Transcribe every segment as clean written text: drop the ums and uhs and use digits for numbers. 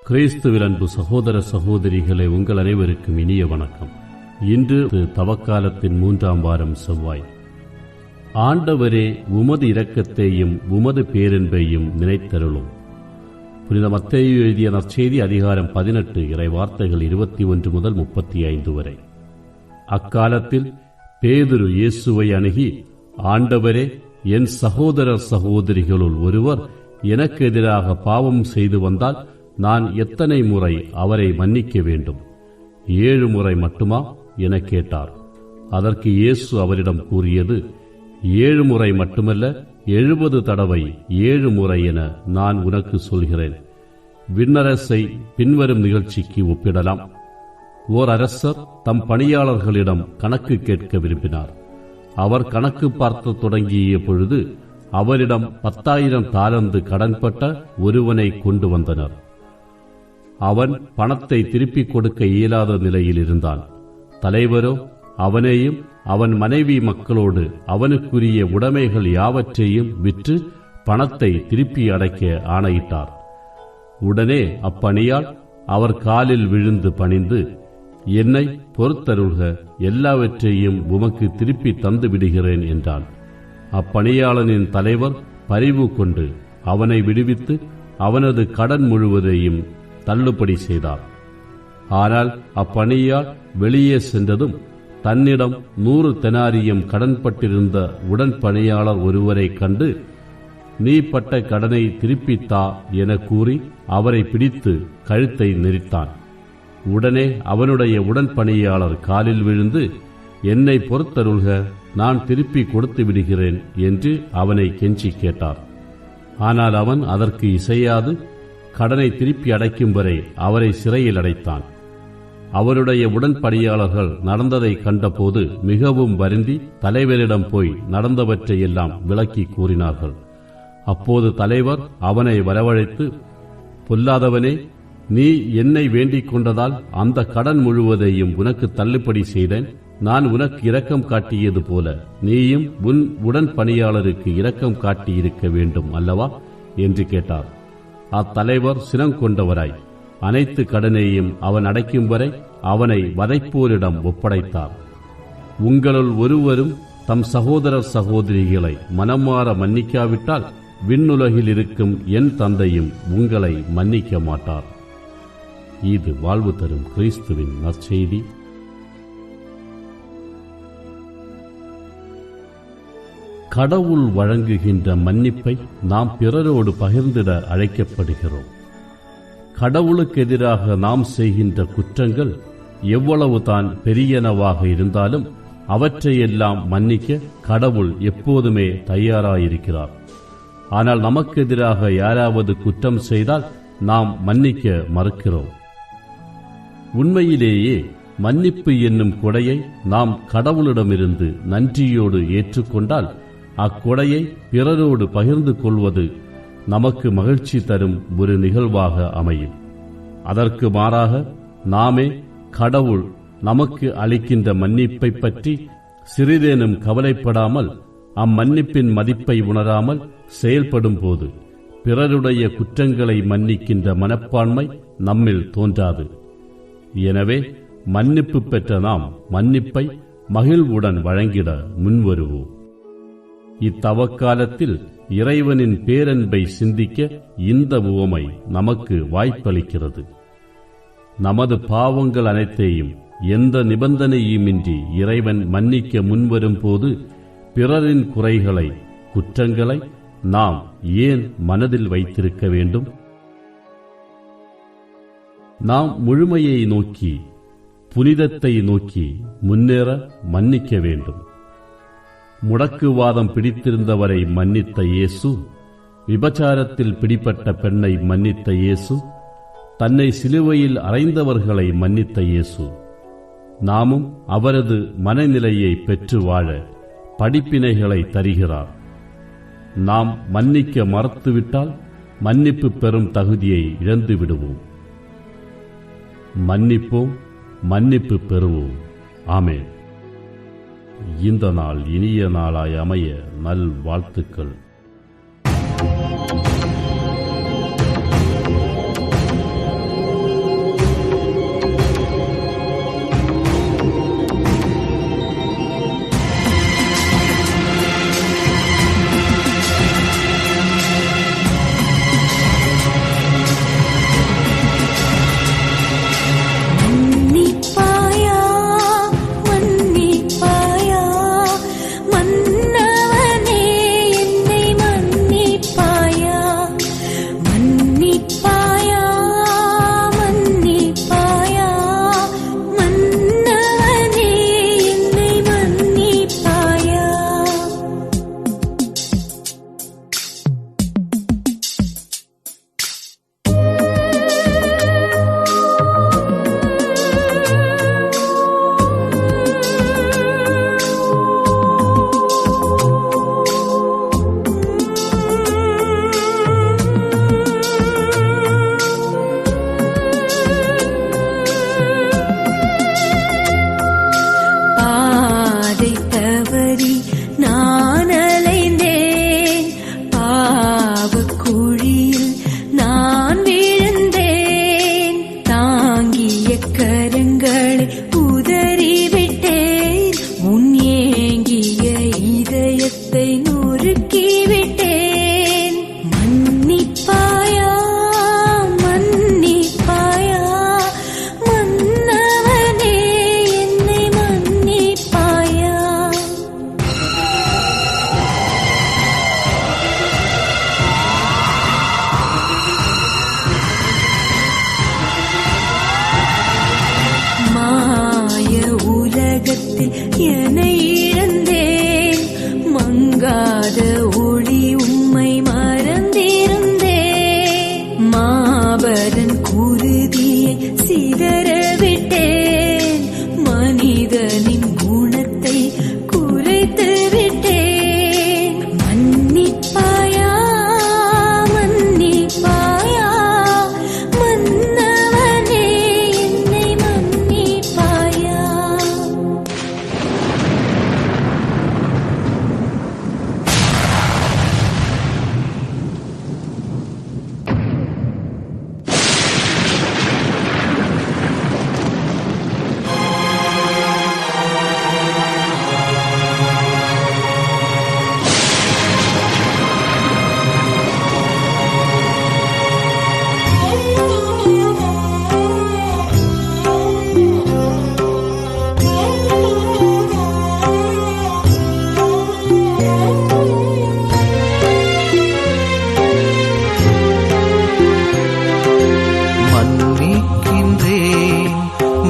கிறிஸ்துவில் அன்பு சகோதர சகோதரிகளே, உங்கள் அனைவருக்கும் இனிய வணக்கம். இன்று தவக்காலத்தின் 3ஆம் வாரம் செவ்வாய். ஆண்டவரே, உமது இரக்கத்தையும் உமது பேரன்பையும் நினைத்தருளும். புனித மத்தேயு எழுதிய நற்செய்தி அதிகாரம் 18 இறை வார்த்தைகள் 21 முதல் 35 வரை. அக்காலத்தில் பேதுரு இயேசுவை அணுகி, ஆண்டவரே, என் சகோதர சகோதரிகளுள் ஒருவர் எனக்கு எதிராக பாவம் செய்து வந்தால் நான் எத்தனை முறை அவரை மன்னிக்க வேண்டும்? 7 முறை மட்டுமா என கேட்டார். அதற்கு இயேசு அவரிடம் கூறியது, 7 முறை மட்டுமல்ல, 70 தடவை 7 முறை என நான் உனக்கு சொல்கிறேன். விண்ணரசை பின்வரும் நிகழ்ச்சிக்கு ஒப்பிடலாம். ஓர் அரசர் தம் பணியாளர்களிடம் கணக்கு கேட்க விரும்பினார். அவர் கணக்கு பார்த்து தொடங்கிய பொழுது அவரிடம் 10,000 தாலந்து கடன்பட்ட ஒருவனை கொண்டு வந்தனர். அவன் பணத்தை திருப்பிக் கொடுக்க இயலாத நிலையில் இருந்தான். தலைவரோ அவனையும் அவன் மனைவி மக்களோடு அவனுக்குரிய உடைமைகள் யாவற்றையும் விற்று பணத்தை திருப்பி அடைக்க ஆணையிட்டார். உடனே அப்பணியால் அவர் காலில் விழுந்து பணிந்து, என்னை பொறுத்தருள்க, எல்லாவற்றையும் உமக்கு திருப்பி தந்து விடுகிறேன் என்றான். அப்பணியாளனின் தலைவர் பரிவு கொண்டு அவனை விடுவித்து அவனது கடன் முழுவதையும் தள்ளுபடி செய்தார். ஆனால் அப்பணியால் வெளியே சென்றதும் தன்னிடம் 100 தெனாரியம் கடன்பட்டிருந்த உடன் பணியாளர் ஒருவரை கண்டு, நீ பட்ட கடனை திருப்பித்தா என கூறி அவரை பிடித்து கழுத்தை நெரித்தான். உடனே அவனுடைய உடன் பணியாளர் காலில் விழுந்து, என்னை பொறுத்தருள்க, நான் திருப்பி கொடுத்து விடுகிறேன் என்று அவனை கெஞ்சி கேட்டார். ஆனால் அவன் அதற்கு இசையாது கடனை திருப்பி அடைக்கும் வரை அவரை சிறையில் அடைத்தான். அவருடைய உடன்படியாளர்கள் நடந்ததை கண்டபோது மிகவும் வருந்தி தலைவரிடம் போய் நடந்தவற்றையெல்லாம் விளக்கி கூறினார்கள். அப்போது தலைவர் அவனை வரவழைத்து, பொல்லாதவனே, நீ என்னை வேண்டிக் கொண்டதால் அந்த கடன் முழுவதையும் உனக்கு தள்ளுபடி செய்தேன். நான் உனக்கு இரக்கம் காட்டியது போல நீயும் உன் உடன் பணியாளருக்கு இரக்கம் காட்டியிருக்க வேண்டும் அல்லவா என்று கேட்டார். அத்தலைவர் சினங்கொண்டவராய் அனைத்து கடனையும் அவன் அடைக்கும் வரை அவனை வதைப்போரிடம் ஒப்படைத்தார். உங்களுள் ஒருவரும் தம் சகோதர சகோதரிகளை மனமாற மன்னிக்காவிட்டால் விண்ணுலகில் இருக்கும் என் தந்தையும் உங்களை மன்னிக்க மாட்டார். இது வாழ்வு தரும் கிறிஸ்துவின் நற்செய்தி. கடவுள் வழங்குகின்ற மன்னிப்பை நாம் பிறரோடு பகிர்ந்திட அழைக்கப்படுகிறோம். கடவுளுக்கு எதிராக நாம் செய்கின்ற குற்றங்கள் எவ்வளவுதான் பெரியனவாக இருந்தாலும் அவற்றையெல்லாம் மன்னிக்க கடவுள் எப்போதுமே தயாராயிருக்கிறார். ஆனால் நமக்கு எதிராக யாராவது குற்றம் செய்தால் நாம் மன்னிக்க மறுக்கிறோம். உண்மையிலேயே மன்னிப்பு என்னும் கொடையை நாம் கடவுளிடமிருந்து நன்றியோடு ஏற்றுக்கொண்டால் அக்கொடையை பிறரோடு பகிர்ந்து கொள்வது நமக்கு மகிழ்ச்சி தரும் ஒரு நிகழ்வாக அமையும். அதற்கு மாறாக நாமே கடவுள் நமக்கு அளிக்கின்ற மன்னிப்பை பற்றி சிறிதேனும் கவலைப்படாமல் அம்மன்னிப்பின் மதிப்பை உணராமல் செயல்படும் போது பிறருடைய குற்றங்களை மன்னிக்கின்ற மனப்பான்மை நம்மில் தோன்றாது. எனவே மன்னிப்பு பெற்ற நாம் மன்னிப்பை மகிழ்வுடன் வழங்கிட முன்வருவோம். இத்தவக்காலத்தில் இறைவனின் பேரன்பை சிந்திக்க இந்த உவமை நமக்கு வாய்ப்பளிக்கிறது. நமது பாவங்கள் அனைத்தையும் எந்த நிபந்தனையுமின்றி இறைவன் மன்னிக்க முன்வரும் போது பிறரின் குறைகளை, குற்றங்களை நாம் ஏன் மனதில் வைத்திருக்க வேண்டும்? நாம் முழுமையை நோக்கி, புனிதத்தை நோக்கி முன்னேற மன்னிக்க வேண்டும். முடக்குவாதம் பிடித்திருந்தவரை மன்னித்த இயேசு, விபச்சாரத்தில் பிடிப்பட்ட பெண்ணை மன்னித்த இயேசு, தன்னை சிலுவையில் அறைந்தவர்களை மன்னித்த இயேசு, நாமும் அவரது மனநிலையை பெற்று வாழ படிப்பினைகளை தருகிறார். நாம் மன்னிக்க மறுத்துவிட்டால் மன்னிப்பு பெறும் தகுதியை இழந்து விடுவோம். மன்னிப்போம், மன்னிப்பு பெறுவோம். ஆமென். இந்த நாள் இனிய நாளாய் அமைய நல் வாழ்த்துக்கள். நெஞ்சத்தை நொறுக்கிவிட்டேன். மன்னிப்பாயா மன்னிப்பாயா மன்னவனே என்னை மன்னிப்பாயா. மாய உலகத்தில் என்னை இழந்தேன். மங்காத ஒளி உம்மை மறந்திருந்தேன். மாபரன் குருதியை சிதறவிட்டேன். மனிதனின் குணத்தை குறைத்து விட்டேன். மன்னிப்பாயா மன்னிப்பாயா மன்னவனே என்னை மன்னிப்பாயா.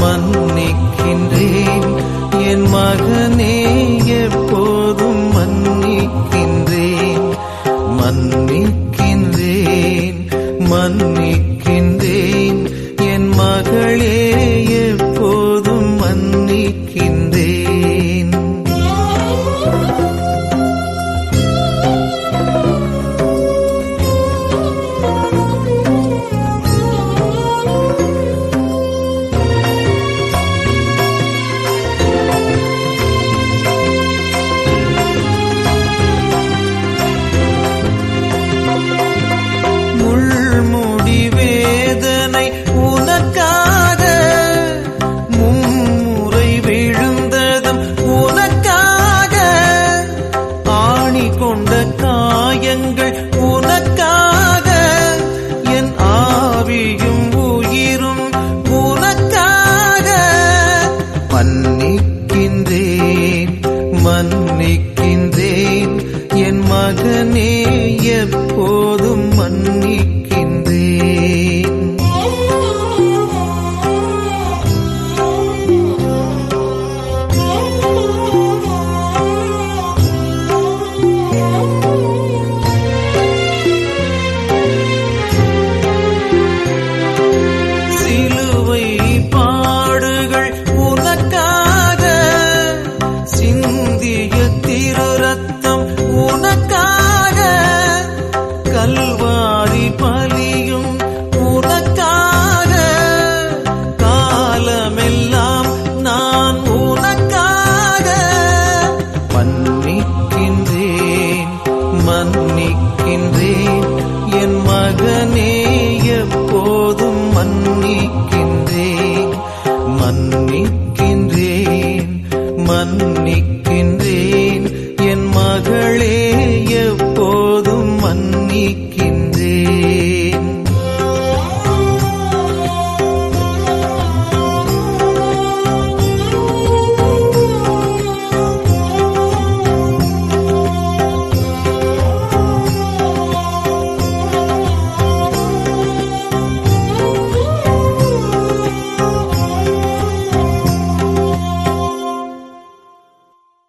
மன்னிக்கின்றேன் என் மகனே, எப்போதும் மன்னிக்கின்றேன். மன்னிக்கின்றேன் மன்னிக்கின்றேன் என் மகளே, எப்போதும் மன்னிக்கின்றேன். முள்முடி வேதனை உனக்காக, மும்முறை விழுந்ததும் உனக்காக, ஆணி கொண்ட காயங்கள் உனக்காக, என் ஆவியும் உயிரும் உனக்காக. மன்னிக்கின்றேன் மன்னிக்கின்றேன் என் மகனே, எப்போதும் மன்னிக்கின்றேன். சிலுவை பாடுகள் உனக்காக, சிந்திய திரு ரத்தம் உனக்காக, கல்வாரி பலியும் உனக்காக, காலமெல்லாம் நான் உனக்காக. மன்னிக்கின்றேன் மன்னிக்கின்றேன் என் மகனே, எப்போதும் மன்னிக்கின்றேன். மன்னிக்கின்றேன் மன்னிக்கின்றேன் என் மகளே,